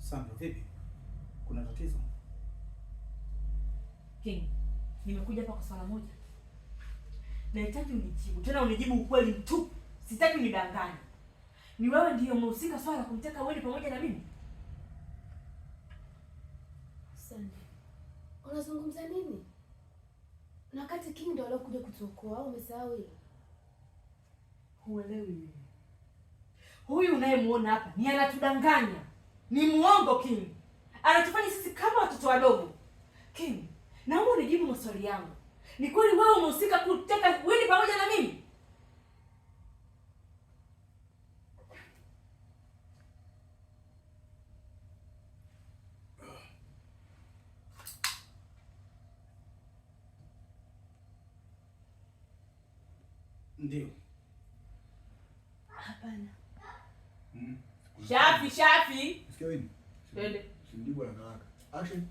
Sandra, vipi? Kuna tatizo? King, nimekuja hapa kwa swala moja. Nahitaji unijibu. Tena unijibu ukweli mtupu. Sitaki unidanganye. Ni wewe ndiyo umehusika swala kumteka wewe pamoja na mimi? Sandra, unazungumza nini? Na wakati King ndio alikuja kutuokoa, au umesahau hilo? Huelewi mimi. Huyu unayemuona hapa ni anatudanganya. Ni muongo King. Anatufanya sisi kama watoto wadogo. King, naomba unijibu maswali yangu. Ni kweli wewe umehusika kuteka wewe pamoja na mimi? Ndio. Hapana. Shafi. Sikia wewe. Twende. Simjibu haraka. Action.